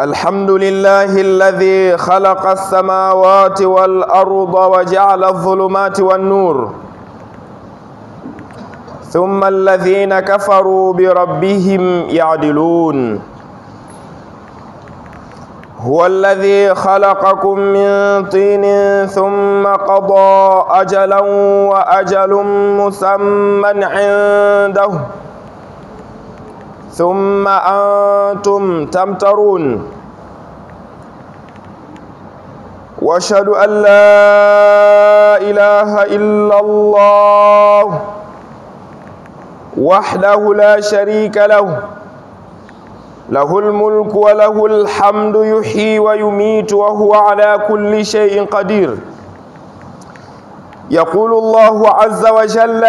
الحمد لله الذي خلق السماوات والأرض وجعل الظلمات والنور، ثم الذين كفروا بربهم يعدلون. هو الذي خلقكم من طين ثم قضى أجلا وأجل مسمى عنده ثم أنتم تمترون. وأشهد أن لا إله إلا الله وحده لا شريك له، له الملك وله الحمد يحيي ويميت وهو على كل شيء قدير. يقول الله عز وجل: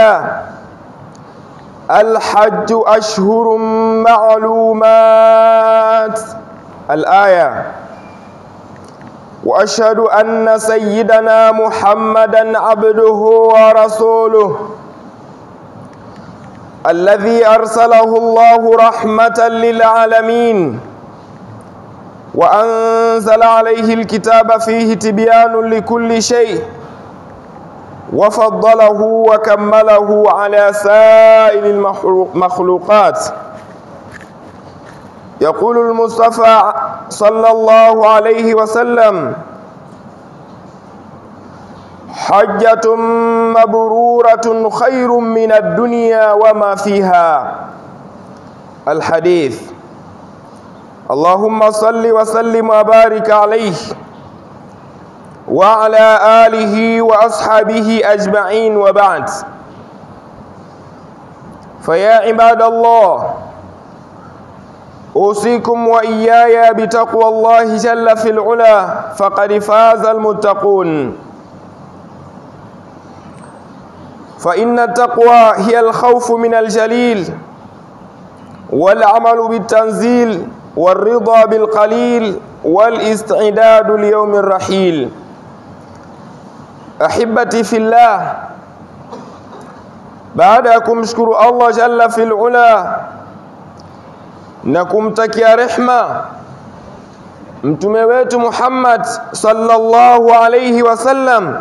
الحج أشهر معلومات، الآية. وأشهد أن سيدنا محمدًا عبده ورسوله الذي أرسله الله رحمة للعالمين، وأنزل عليه الكتاب فيه تبيان لكل شيء، وفضله وكمله على سائر المخلوقات. يقول المصطفى صلى الله عليه وسلم: حجة مبرورة خير من الدنيا وما فيها، الحديث. اللهم صل وسلم وبارك عليه وعلى آله وأصحابه أجمعين، وبعد. فيا عباد الله، أوصيكم وإياي بتقوى الله جل في العلا، فقد فاز المتقون. فإن التقوى هي الخوف من الجليل، والعمل بالتنزيل، والرضا بالقليل، والاستعداد ليوم الرحيل. أحبتي في الله، baada ya kumshukuru Allah jalla fil ula na kumtakia rehma mtume wetu Muhammad sallallahu alayhi wasallam,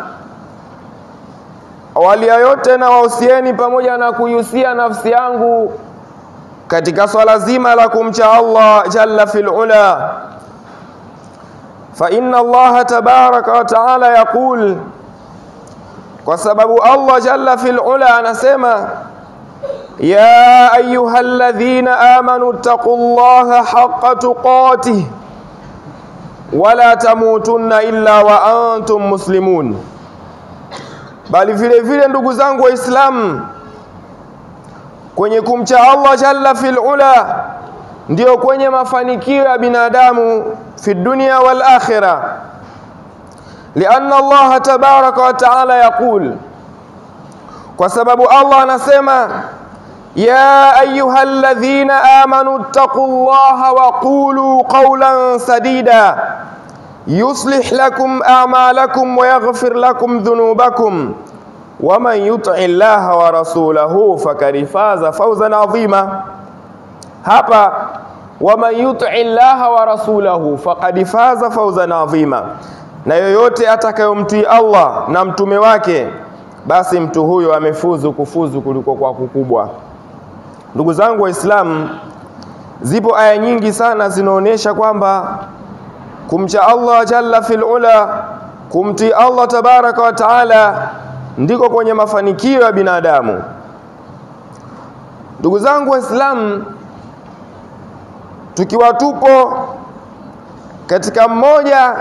awali ya yote na wahusieni pamoja na kuihusia nafsi yangu katika swala zima la kumcha Allah jalla fil ula. Fa inna Allah tabaraka wa taala yaqul, kwa sababu Allah jalla fil ula anasema: ya ayyuhalladhina amanu taqullaha haqqa tuqatih wala tamutunna illa wa antum muslimun. Bali vile vile, ndugu zangu Waislamu, kwenye kumcha Allah jalla fil ula ndio kwenye mafanikio ya binadamu fi dunya wal akhirah. لأن الله تبارك وتعالى يقول، kwa sababu Allah anasema: ya ayyuhalladhina amanu taqullaha wa qulu qawlan sadida yuslih lakum a'malakum wa yaghfir lakum dhunubakum wa man yuti'i Allaha wa rasulahu faqad faza fawzan 'azima. Hapa wa man yuti'i Allaha wa rasulahu faqad faza fawzan 'azima, na yoyote atakayomtii Allah na mtume wake, basi mtu huyo amefuzu kufuzu kuliko kwa kukubwa. Ndugu zangu Waislamu, zipo aya nyingi sana zinaonesha kwamba kumcha Allah jalla fil ula, kumtii Allah tabaraka wa taala, ndiko kwenye mafanikio ya binadamu. Ndugu zangu Waislamu, tukiwa tupo katika mmoja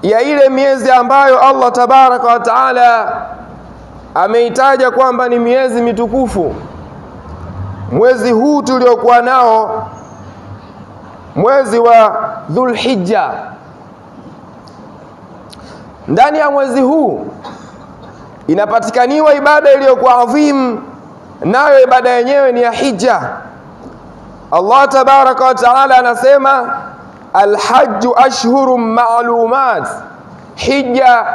ya ile miezi ambayo Allah tabaraka wa taala ameitaja kwamba ni miezi mitukufu, mwezi huu tuliokuwa nao, mwezi wa Dhulhijja. Ndani ya mwezi huu inapatikaniwa ibada iliyokuwa adhim, nayo ibada yenyewe ni ya hija. Allah tabaraka wa taala anasema: alhajju ashhurun ma'lumat, hija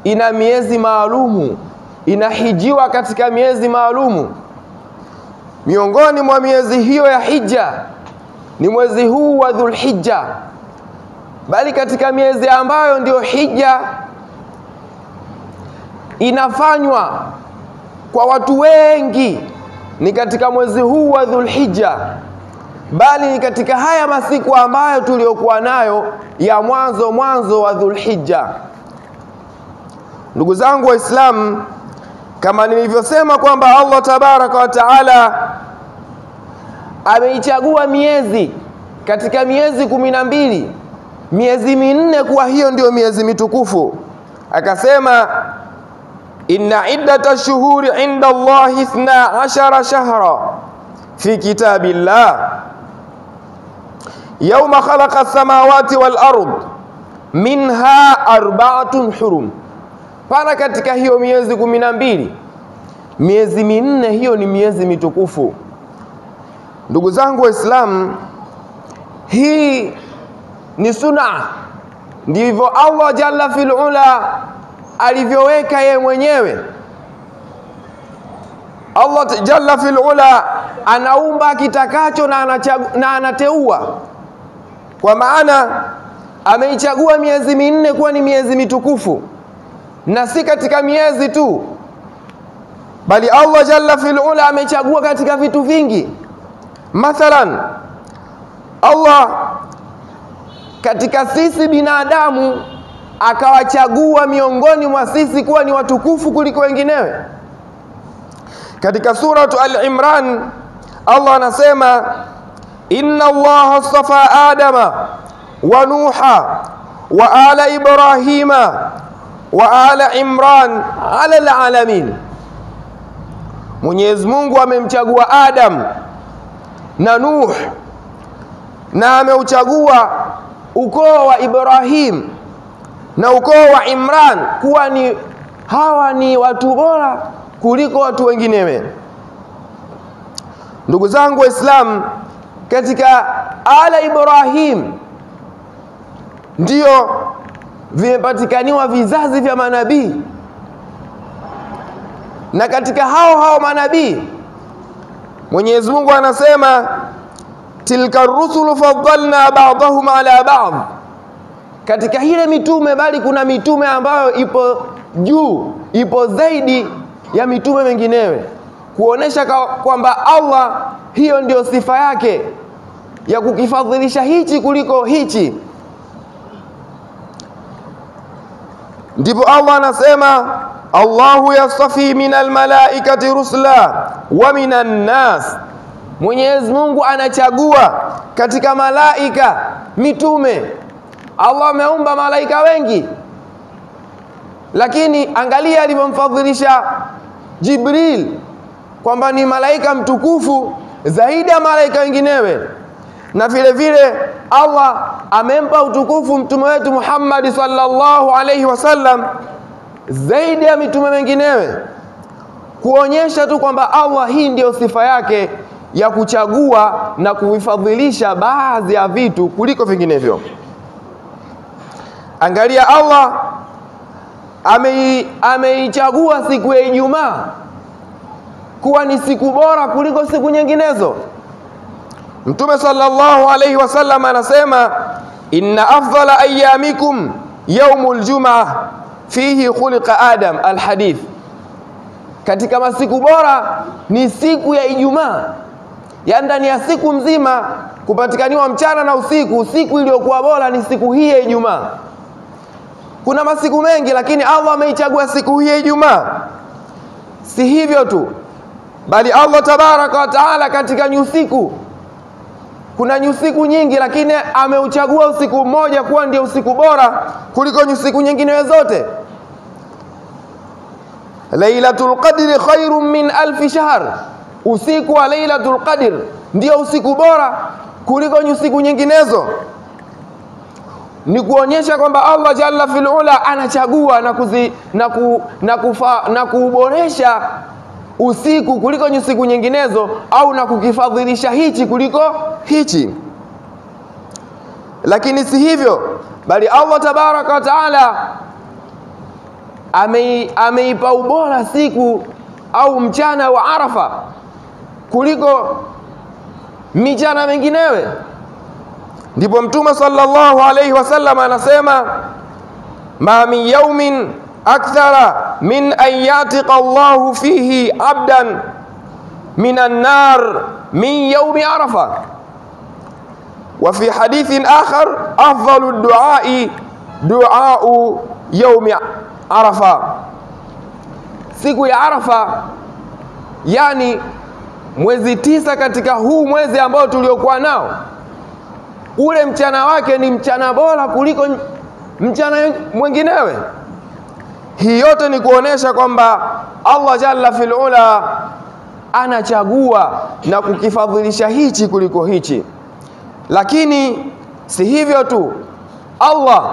ina miezi maalumu, inahijiwa katika miezi maalumu. Miongoni mwa miezi hiyo ya hija ni mwezi huu wa Dhulhijja, bali katika miezi ambayo ndio hija inafanywa kwa watu wengi ni katika mwezi huu wa Dhulhijja, bali ni katika haya masiku ambayo tuliokuwa nayo ya mwanzo wa Dhulhijja. Ndugu zangu Waislamu, kama nilivyosema kwamba Allah tabaraka wa taala ameichagua miezi katika miezi 12, miezi minne kuwa hiyo ndio miezi mitukufu. Akasema inna iddata shuhuri inda Allahi 12 shahra fi kitabillah yawma khalaqa as-samawati wal ard minha 4 hurum. Pana katika hiyo miezi 12, miezi minne hiyo ni miezi mitukufu. Ndugu zangu Waislamu, hii ni sunna, ndivyo Allah jalla fil ula alivyoweka yeye mwenyewe. Allah jalla fil ula anaumba kitakacho na anateua, kwa maana ameichagua miezi minne kuwa ni miezi mitukufu, na si katika miezi tu, bali Allah jalla fil ula amechagua katika vitu vingi. Mathalan, Allah katika sisi binadamu akawachagua miongoni mwa sisi kuwa ni watukufu kuliko wenginewe. Katika suratu Al-Imran Allah anasema inna Allaha astafa Adama wa Nuha wa ala Ibrahima wa ala Imran ala alalamin. Mwenyezi Mungu amemchagua Adam na Nuh, na ameuchagua ukoo wa Ibrahim na ukoo wa Imran kuwa ni hawa ni watu bora kuliko watu wenginewe. Ndugu zangu Waislamu, katika ala Ibrahim ndio vimepatikaniwa vizazi vya manabii, na katika hao manabii Mwenyezi Mungu anasema tilka ar-rusulu faddalna ba'dahum ala ba'd. Katika ile mitume, bali kuna mitume ambayo ipo juu, ipo zaidi ya mitume wenginewe, kuonesha kwamba Allah hiyo ndio sifa yake ya kukifadhilisha hichi kuliko hichi. Ndipo Allah anasema Allahu yastafi minal malaikati rusula wa minan nas. Mwenyezi Mungu anachagua katika malaika mitume. Allah ameumba malaika wengi, lakini angalia alivyomfadhilisha Jibril kwamba ni malaika mtukufu zaidi ya malaika wenginewe. Na vile vile Allah amempa utukufu mtume wetu Muhammad sallallahu alaihi wasallam zaidi ya mitume wenginewe, kuonyesha tu kwamba Allah hii ndio sifa yake ya kuchagua na kuifadhilisha baadhi ya vitu kuliko vinginevyo. Angalia, Allah ameichagua siku ya Ijumaa kuwa ni siku bora kuliko siku nyinginezo. Mtume sallallahu alaihi wasallam anasema inna afdhala ayyamikum yawmul jum'ah fihi khuliqa Adam, alhadith. Katika masiku bora ni siku ya Ijumaa, ya ndani ya siku mzima kupatikaniwa mchana na usiku, siku iliyokuwa bora ni siku hii ya Ijumaa. Kuna masiku mengi, lakini Allah ameichagua siku hii ya Ijumaa. Si hivyo tu, bali Allah tabaraka wa taala katika nyusiku, kuna nyusiku nyingi, lakini ameuchagua usiku mmoja kuwa ndio usiku bora kuliko nyusiku nyingine zote. Lailatul Qadri khairun min alfi shahr. Usiku wa Lailatul Qadr ndio usiku bora kuliko nyusiku nyinginezo. Ni kuonyesha kwamba Allah jalla fil ula anachagua na kuboresha usiku kuliko nyusiku nyinginezo, au na kukifadhilisha hichi kuliko hichi. Lakini si hivyo, bali Allah tabaraka wa taala ameipa ubora siku au mchana wa Arafa kuliko michana minginewe. Ndipo Mtume sallallahu alayhi wasallam anasema, ma min yawmin akthara min an yatiqa Allahu fihi abdan minan nar min yawmi Arafa. Wa fi hadithin akhar, afdalu ad-du'a'i du'a'u yawmi Arafa. Siku ya Arafa, yani mwezi 9 katika huu mwezi ambao tuliokuwa nao, ule mchana wake ni mchana bora kuliko mchana mwinginewe. Hii yote ni kuonesha kwamba Allah jalla fil ula anachagua na kukifadhilisha hichi kuliko hichi. Lakini si hivyo tu, Allah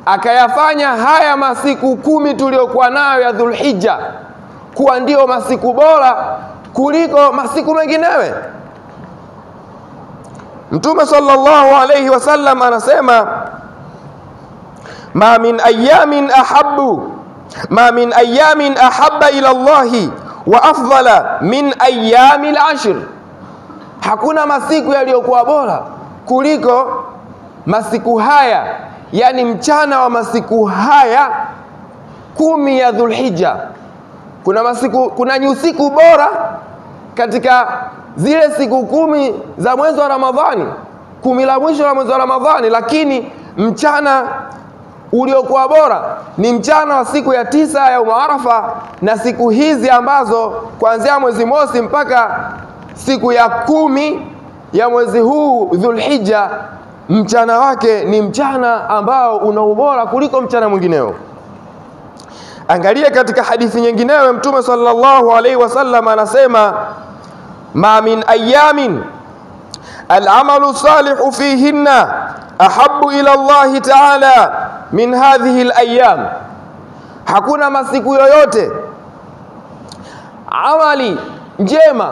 akayafanya haya masiku 10 tuliokuwa nayo ya Dhulhijja kuwa ndio masiku bora kuliko masiku menginewe. Mtume sallallahu alayhi wasallam anasema, ma min ayamin ahabba ila Allahi wa afdala min ayamil ashr. Hakuna masiku yaliyokuwa bora kuliko masiku haya, yani mchana wa masiku haya 10 ya Dhulhijja. Kuna usiku bora katika zile siku 10 za mwezi wa Ramadhani, 10 la mwisho la mwezi wa Ramadhani, lakini mchana uliokuwa bora ni mchana wa siku ya 9 ya Arafa, na siku hizi ambazo kuanzia mwezi mosi mpaka siku ya 10 ya mwezi huu Dhulhijja, mchana wake ni mchana ambao una ubora kuliko mchana mwingineo. Angalia katika hadithi nyinginewe, Mtume sallallahu alaihi wasallam anasema, ma min ayamin al-amalu salihu fihinna ahabbu ila Allah ta'ala min hadhihi al-ayyam. Hakuna masiku yoyote amali njema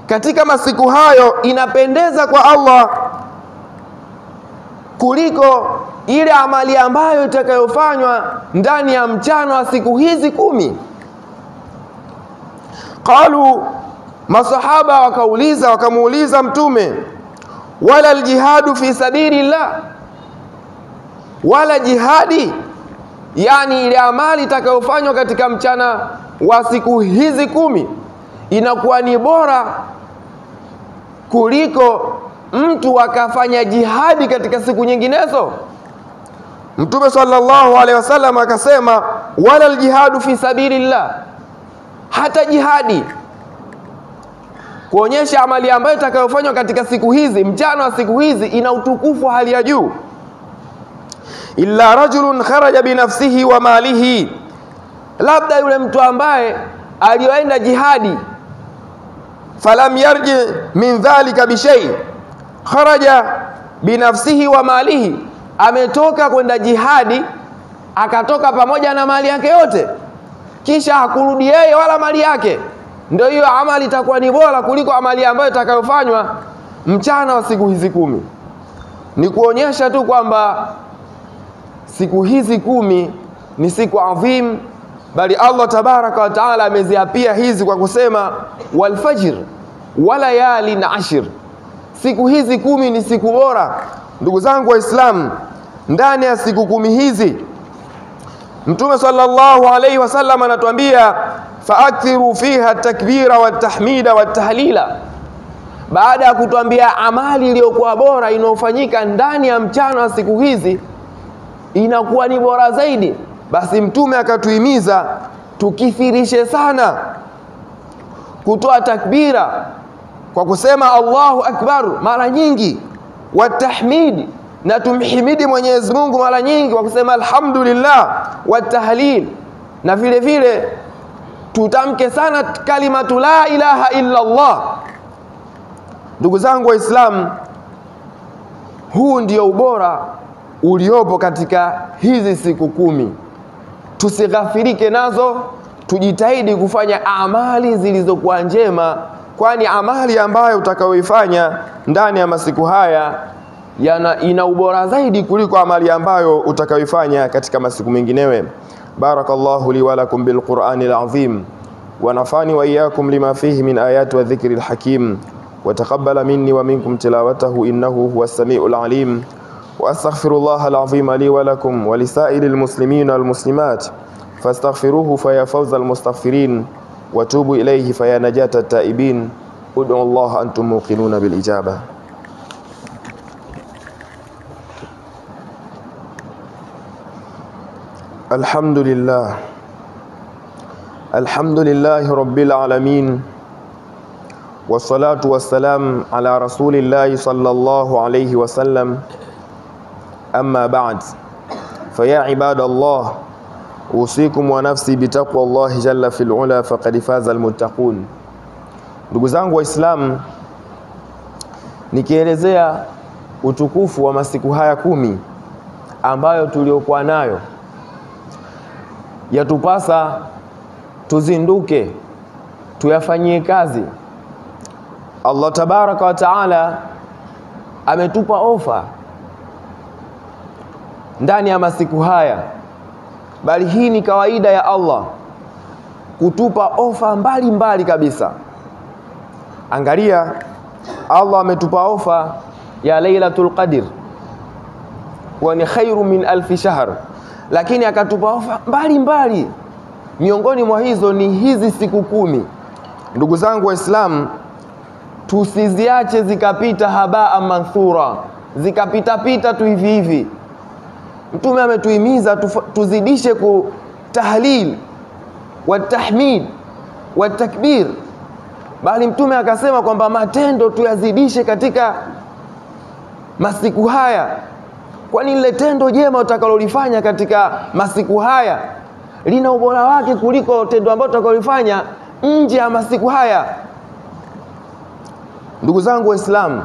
katika masiku hayo inapendeza kwa Allah kuliko ile amali ambayo itakayofanywa ndani ya mchana wa siku hizi 10. Qalu, masahaba wakamuuliza Mtume, wala aljihadu fi sabilillah, wala jihadi, yani ile amali itakayofanywa katika mchana wa siku hizi 10 inakuwa ni bora kuliko mtu akafanya jihadi katika siku nyinginezo? Mtume sallallahu alaihi wasallam akasema, wala aljihadu fi sabilillah, hata jihadi, kuonyesha amali ambayo itakayofanywa katika siku hizi, mchana wa siku hizi, ina utukufu hali ya juu. Illa rajulun kharaja binafsihi wa malihi, labda yule mtu ambaye aliyoenda jihadi falam yarji min dhalika bishay, kharaja binafsihi wa malihi, ametoka kwenda jihadi akatoka pamoja na mali yake yote, kisha hakurudi yeye wala mali yake, ndio hiyo amali itakuwa ni bora kuliko amali ambayo itakayofanywa mchana wa siku hizi 10. Ni kuonyesha tu kwamba siku hizi 10 ni siku adhim, bali Allah tabaraka wa taala ameziapia hizi kwa kusema wal fajr wa layalin ashr. Siku hizi 10 ni siku bora. Ndugu zangu Waislamu, ndani ya siku 10 hizi Mtume sallallahu alayhi wasallam anatuambia, faakthiru fiha takbira wa tahmida wa tahlila. Baada ya kutuambia amali iliyokuwa bora inayofanyika ndani ya mchana wa siku hizi inakuwa ni bora zaidi, basi Mtume akatuhimiza tukithirishe sana kutoa takbira kwa kusema Allahu akbar mara nyingi, wa tahmid, na tumhimidi Mwenyezi Mungu mara nyingi kwa kusema alhamdulillah, wa tahlil, na vile vile tutamke sana kalimatu la ilaha illa Allah. Ndugu zangu Waislamu, huu ndio ubora uliopo katika hizi siku 10. Tusighafirike nazo, tujitahidi kufanya amali zilizokuwa njema, kwani amali ambayo utakayoifanya ndani ya masiku haya ina ubora zaidi kuliko amali ambayo utakayoifanya katika masiku menginewe. Barakallahu li wa lakum bil Qur'anil azim wa nafani wa iyyakum lima fihi min ayati wa dhikril hakim. وتقبل مني ومنكم تلاوته إنه هو السميع العليم. وأستغفر الله العظيم لي ولكم ولسائر المسلمين والمسلمات فاستغفروه فيا فوز المستغفرين وتوبوا إليه فيا نجاة التائبين. ادعوا الله أنتم موقنون بالإجابة. الحمد لله رب العالمين، والصلاة والسلام على رسول الله صلى الله عليه وسلم. أما بعد، فيا عباد الله، أوصيكم ونفسي بتقوى الله جل في العلا فقد فاز المتقون. Ndugu zangu Waislamu, nikielezea utukufu wa masiku haya 10 ambayo tuliokuwa nayo, yatupasa tuzinduke, tuyafanyie kazi. Allah tabaraka wa taala ametupa ofa ndani ya masiku haya, bali hii ni kawaida ya Allah kutupa ofa mbali kabisa. Angalia, Allah ametupa ofa ya Lailatul Qadr wa ni khairu min alfi shahr, lakini akatupa ofa mbali. Miongoni mwa hizo ni hizi siku 10. Ndugu zangu Waislamu, tusiziache zikapita habaa manthura, zikapita tu hivi. Mtume ametuhimiza tuzidishe kutahlil wa tahmid wa takbir, bali Mtume akasema kwamba matendo tuyazidishe katika masiku haya, kwani lile tendo jema utakalolifanya katika masiku haya lina ubora wake kuliko tendo ambalo utakalolifanya nje ya masiku haya. Ndugu zangu Waislamu,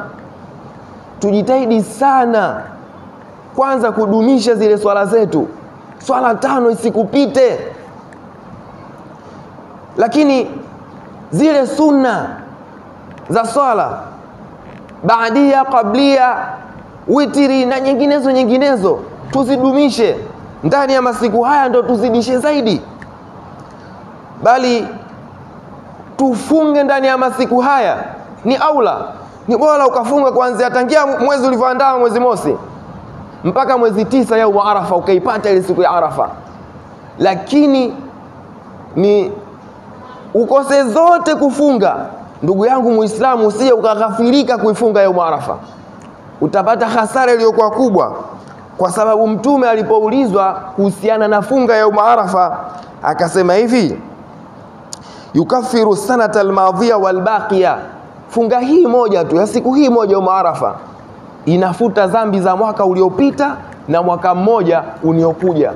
tujitahidi sana kwanza kudumisha zile swala zetu. Swala 5 isikupite, lakini zile sunna za swala baadia, qablia, witiri na nyinginezo tuzidumishe ndani ya masiku haya, ndo tuzidishe zaidi. Bali tufunge ndani ya masiku haya, ni aula, ni bora ukafunga kuanzia tangia mwezi ulivyoandama, mwezi mosi mpaka mwezi 9 ya Arafa, ukaipata ile siku ya Arafa. Lakini ni ukose zote kufunga, ndugu yangu Muislamu, usije ukaghafirika kuifunga ya Arafa, utapata hasara iliyokuwa kubwa. Kwa sababu Mtume alipoulizwa kuhusiana na funga ya Arafa akasema hivi: yukaffiru sanata almadhiya walbaqiya, funga hii moja tu ya siku hii moja ya Arafa inafuta dhambi za mwaka uliopita na mwaka mmoja uniokuja.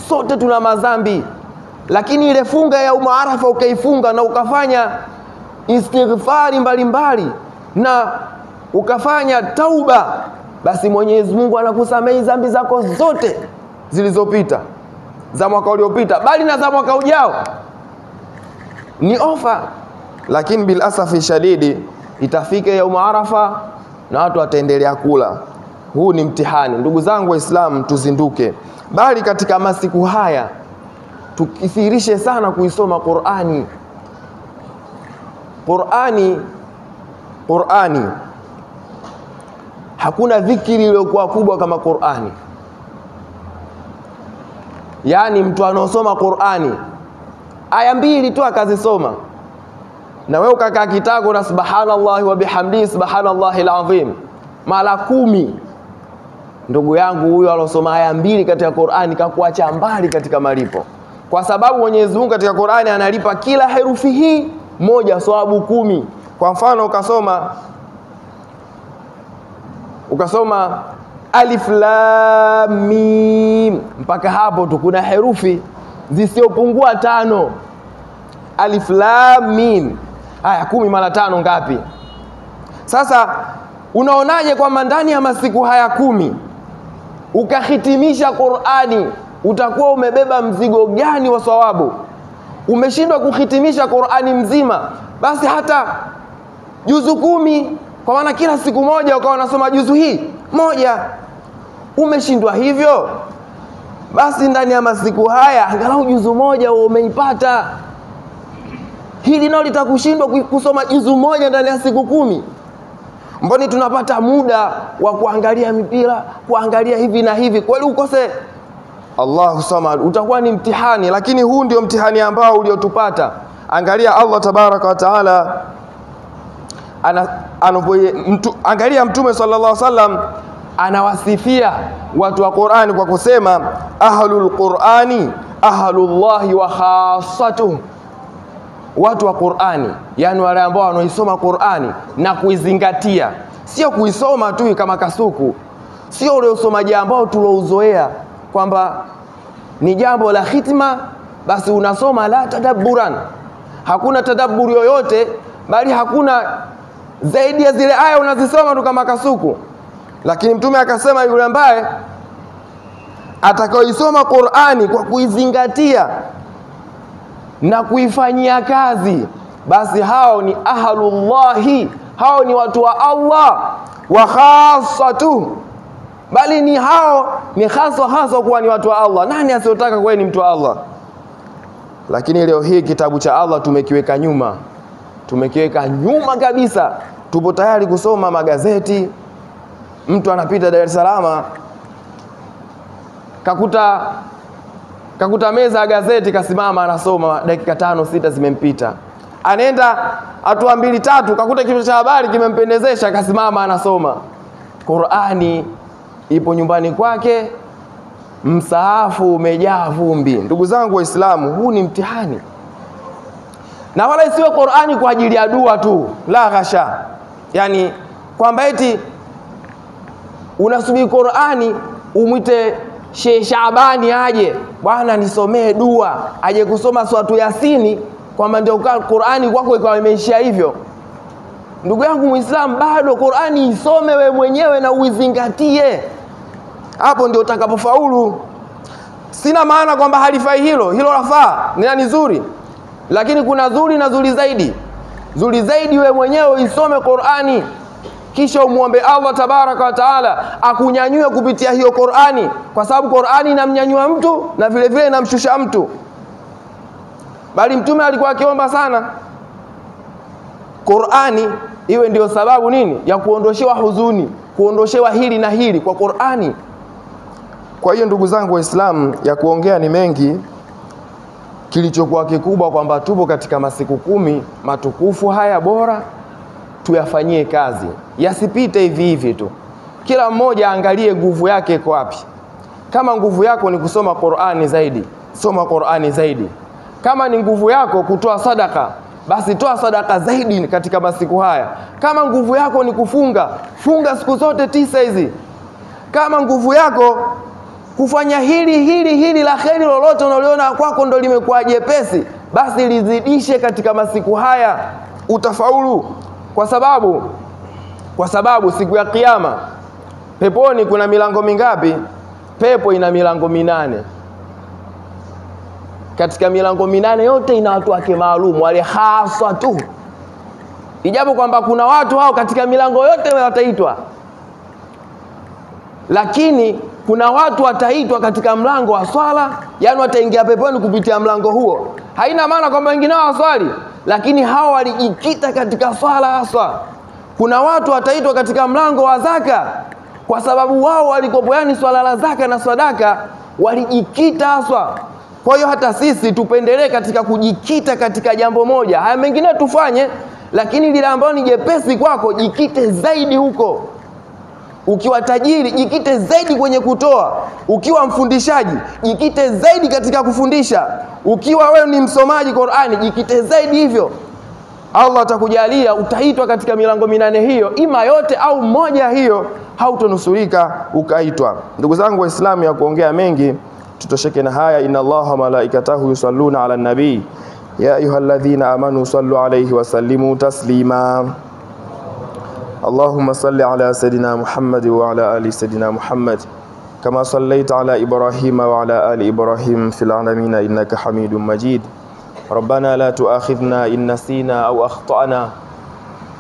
Sote tuna madhambi, lakini ile funga ya Arafa ukaifunga na ukafanya istighfari mbalimbali na ukafanya tauba, basi Mwenyezi Mungu anakusamehe dhambi zako zote zilizopita, za mwaka uliopita, bali na za mwaka ujao. Ni ofa, lakini bil asafi shadidi itafika ya Arafa na watu wataendelea kula. Huu ni mtihani. Ndugu zangu Waislamu, tuzinduke, bali katika masiku haya tukithirishe sana kuisoma Qur'ani. Hakuna dhikri iliyokuwa kubwa kama Qur'ani. Yaani mtu anaosoma Qur'ani aya 2 tu akazisoma, na wewe ukakaa kitako na subhanallahi wa bihamdihi subhanallahil azim mara 10, ndugu yangu, huyo alosoma aya 2 katika Qur'ani kakuacha mbali katika malipo, kwa sababu Mwenyezi Mungu katika Qur'ani analipa kila herufi hii moja thawabu 10. Kwa mfano ukasoma alif lam mim, mpaka hapo tu kuna herufi zisiopungua 5. Alif lam mim, haya 10 mara 5 ngapi? Sasa unaonaje kwamba ndani ya masiku haya 10 ukahitimisha Qur'ani, utakuwa umebeba mzigo gani wa thawabu? Umeshindwa kuhitimisha Qur'ani mzima, basi hata juzu 10, kwa maana kila siku moja ukawa unasoma juzu hii moja, umeshindwa hivyo, basi ndani ya masiku haya angalau juzu moja umeipata. Hili nao litakushindwa kusoma juzu moja ndani ya siku 10? Mbona tunapata muda wa kuangalia mipira, kuangalia hivi na hivi? Kweli ukose Allahu Samad, utakuwa ni mtihani. Lakini huu ndio mtihani ambao uliotupata. Angalia Allah tabaraka wa taala angalia Mtume sallallahu alaihi wasallam anawasifia watu wa Qur'ani kwa kusema ahlul Qur'ani ahlullahi wa khassatuh. Watu wa Qur'ani, yani wale ambao wanaisoma Qur'ani na kuizingatia, sio kuisoma tu kama kasuku, sio ule usomaji ambao tulouzoea kwamba ni jambo la hitima basi unasoma la tadabburan. Hakuna tadabburi yoyote, bali hakuna zaidi ya zile aya unazisoma tu kama kasuku. Lakini Mtume akasema yule ambaye atakaoisoma Qur'ani kwa kuizingatia na kuifanyia kazi, basi hao ni ahlullahi, hao ni watu wa Allah, wa khassatu, bali ni hao ni hasa kuwa ni watu wa Allah. Nani asiyotaka kuwa ni mtu wa Allah? Lakini leo hii kitabu cha Allah tumekiweka nyuma kabisa. Tupo tayari kusoma magazeti. Mtu anapita Dar es Salaam kakuta meza ya gazeti, kasimama anasoma, dakika 5-6 zimempita. Anaenda hatua 2-3, kakuta kichwa cha habari kimempendezesha, kasimama anasoma. Qur'ani ipo nyumbani kwake, msaafu umejaa vumbi. Ndugu zangu Waislamu, huu ni mtihani. Na wala isiwe Qur'ani kwa ajili ya dua tu, la ghasha. Yani kwamba eti unasubiri Qur'ani umwite Sheikh Shabani aje, bwana nisomee dua, aje kusoma suratu Yasini, kwamba ndio Qur'ani kwako ikawa imeishia hivyo. Ndugu yangu Muislamu, bado Qur'ani isome we mwenyewe na uizingatie. Hapo ndio utakapofaulu. Sina maana kwamba halifai hilo lafaa, ni nzuri. Lakini kuna zuri na zuri zaidi. Zuri zaidi we mwenyewe isome Qur'ani, kisha umuombe Allah tabaraka wa taala akunyanyue kupitia hiyo Qur'ani, kwa sababu Qur'ani inamnyanyua mtu na vile vile inamshusha mtu. Bali Mtume alikuwa akiomba sana Qur'ani iwe ndio sababu nini ya kuondoshewa huzuni, kuondoshewa hili na hili kwa Qur'ani. Kwa hiyo ndugu zangu Waislamu, ya kuongea ni mengi. Kilichokuwa kikubwa kwamba tupo katika masiku 10 matukufu haya, bora tuyafanyie kazi, yasipite hivi hivi tu. Kila mmoja angalie nguvu yake iko wapi. Kama nguvu yako ni kusoma Qur'ani zaidi, soma Qur'ani zaidi. Kama ni nguvu yako kutoa sadaka, basi toa sadaka zaidi katika masiku haya. Kama nguvu yako ni kufunga, funga siku zote 9 hizi. Kama nguvu yako kufanya hili la kheri, lolote unaliona kwako ndo limekuwa jepesi, basi lizidishe katika masiku haya, utafaulu. Kwa sababu siku ya Kiyama peponi kuna milango mingapi? Pepo ina milango 8. Katika milango 8 yote ina watu wake maalum, wale hasa tu. Ijapo kwamba kuna watu hao katika milango yote wataitwa, lakini kuna watu wataitwa katika mlango wa swala, yani wataingia peponi kupitia mlango huo. Haina maana kwamba wengine hawaswali, lakini hao walijikita katika swala haswa. Kuna watu wataitwa katika mlango wa zaka, kwa sababu wao walikopo, yani swala la zaka na sadaka walijikita haswa. Kwa hiyo hata sisi tupendelee katika kujikita katika jambo moja. Haya mengine tufanye, lakini lile ambalo ni jepesi kwako jikite zaidi huko. Ukiwa tajiri jikite zaidi kwenye kutoa. Ukiwa mfundishaji jikite zaidi katika kufundisha. Ukiwa wewe ni msomaji Qur'ani jikite zaidi hivyo. Allah atakujalia utaitwa katika milango 8 hiyo, ima yote au moja hiyo, hautonusurika ukaitwa. Ndugu zangu Waislamu, ya kuongea mengi tutosheke na haya. Inna Allaha malaikatahu yusalluna ala nabii ya ayyuhalladhina amanu sallu alayhi wa sallimu taslima. Allahumma salli ala sayidina Muhammad wa ala ali sayidina Muhammad kama sallaita ala Ibrahima wa ala ali Ibrahim fil alamin innaka Hamidum Majid. Rabbana la tu'akhidhna in nasina aw akhtana.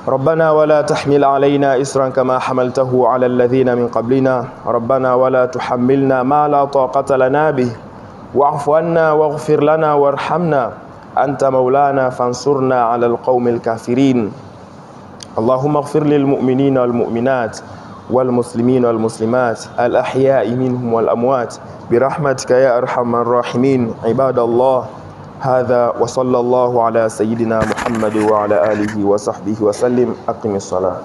Rabbana wa la tahmil alayna isran kama hamaltahu ala alladhina min qablina. Rabbana wa la tuhammilna ma la taqata lana bih wa'fu anna waghfir lana warhamna أنت مولانا فانصرنا على القوم الكافرين. اللهم اغفر للمؤمنين والمؤمنات والمسلمين والمسلمات الأحياء منهم والأموات برحمتك يا أرحم الراحمين. عباد الله، هذا وصلى الله على سيدنا محمد وعلى آله وصحبه وسلم. أقم الصلاة.